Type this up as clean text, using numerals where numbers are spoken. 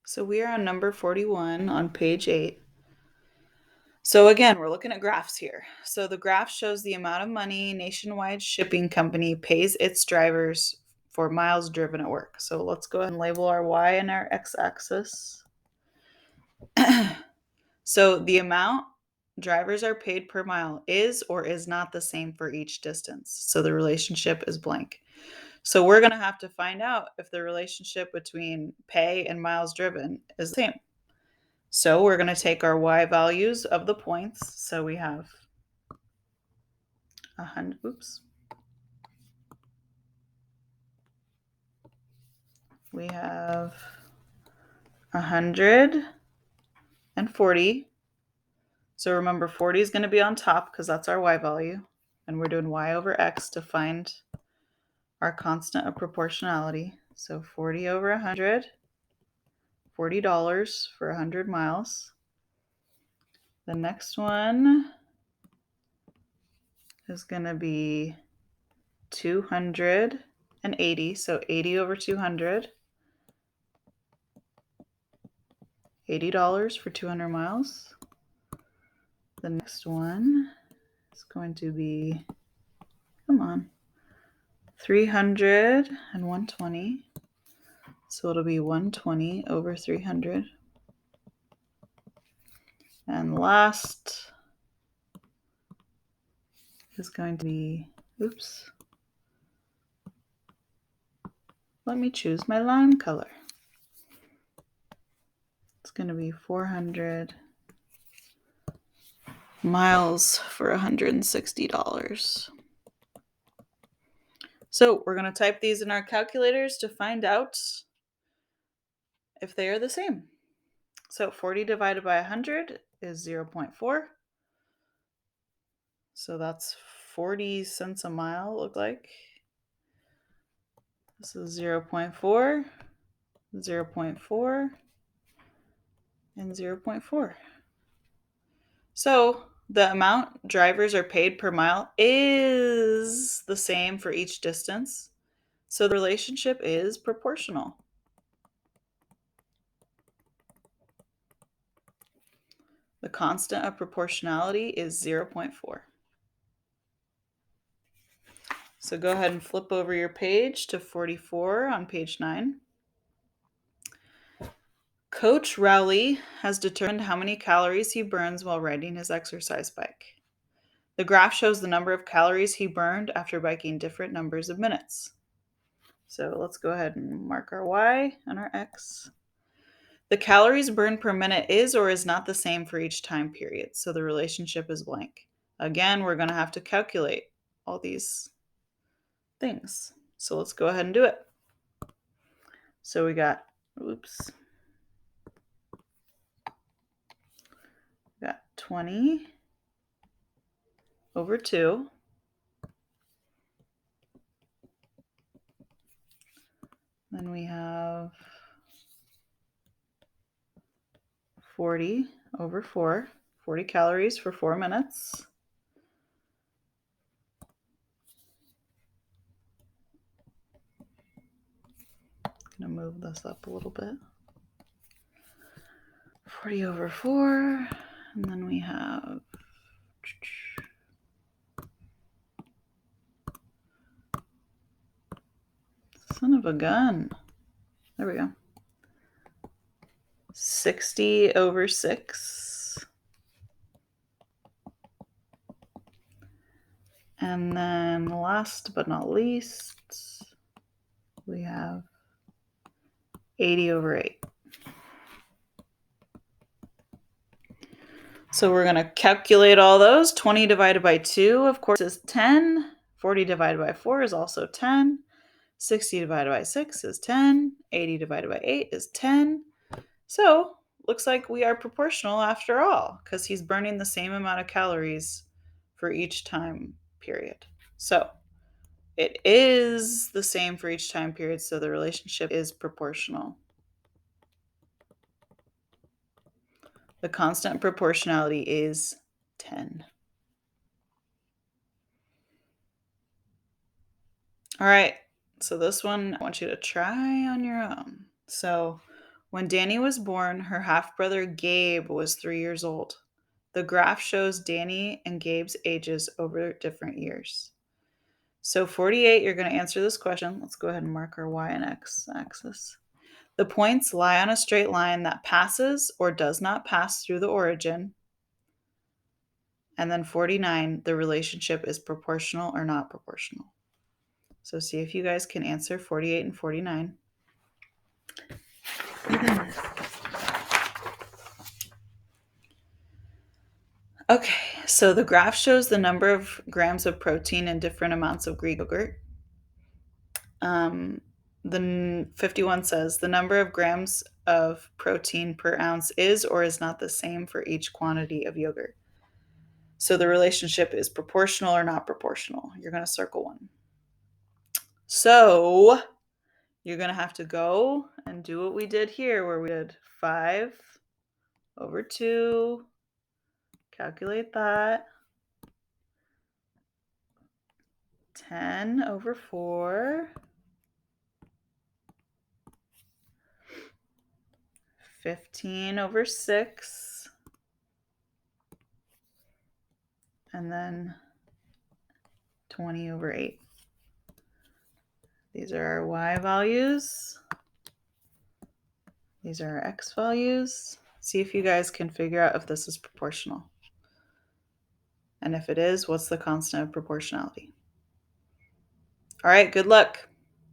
So we are on number 41 on page 8. So again, we're looking at graphs here. So the graph shows the amount of money Nationwide Shipping Company pays its drivers for miles driven at work. So let's go ahead and label our Y and our X-axis. So the amount drivers are paid per mile is or is not the same for each distance. So the relationship is blank. So we're going to have to find out if the relationship between pay and miles driven is the same. So we're going to take our Y values of the points. So we have 100, we have 140. So remember 40 is going to be on top because that's our Y value. And we're doing Y over X to find our constant of proportionality. So 40 over 100, $40 for 100 miles. The next one is going to be 280. So 80 over 200, $80 for 200 miles. The next one is going to be, 300 and 120. So it'll be 120 over 300. And last is going to be, let me choose my line color. It's going to be 400 miles for $160. So we're going to type these in our calculators to find out if they are the same. So 40 divided by 100 is 0.4. So that's 40 cents a mile, look like. This is 0.4, 0.4, and 0.4. So the amount drivers are paid per mile is the same for each distance. So the relationship is proportional. The constant of proportionality is 0.4. So go ahead and flip over your page to 44 on page 9. Coach Rowley has determined how many calories he burns while riding his exercise bike. The graph shows the number of calories he burned after biking different numbers of minutes. So let's go ahead and mark our Y and our X. The calories burned per minute is or is not the same for each time period. So the relationship is blank. Again, we're going to have to calculate all these things. So let's go ahead and do it. So we got 20 over 2. Then we have 40 over 4, 40 calories for 4 minutes. I'm going to move this up a little bit. 40 over 4, and then we have son of a gun. There we go. 60 over 6. And then last but not least, we have 80 over 8. So we're going to calculate all those. 20 divided by 2, of course, is 10. 40 divided by 4 is also 10. 60 divided by 6 is 10. 80 divided by 8 is 10. So looks like we are proportional after all, because he's burning the same amount of calories for each time period. So it is the same for each time period, so the relationship is proportional. The constant proportionality is 10. All right, so this one I want you to try on your own. So When Danny was born, her half-brother Gabe was 3 years old. The graph shows Danny and Gabe's ages over different years. So 48, you're going to answer this question. Let's go ahead and mark our y and x axis. The points lie on a straight line that passes or does not pass through the origin. And then 49, the relationship is proportional or not proportional. So see if you guys can answer 48 and 49. Okay, so the graph shows the number of grams of protein in different amounts of Greek yogurt. The 51 says the number of grams of protein per ounce is or is not the same for each quantity of yogurt. So the relationship is proportional or not proportional. You're going to circle one. So you're going to have to go and do what we did here, where we did 5 over 2. Calculate that. 10 over 4. 15 over 6. And then 20 over 8. These are our y values. These are our x values. See if you guys can figure out if this is proportional. And if it is, what's the constant of proportionality? All right, good luck.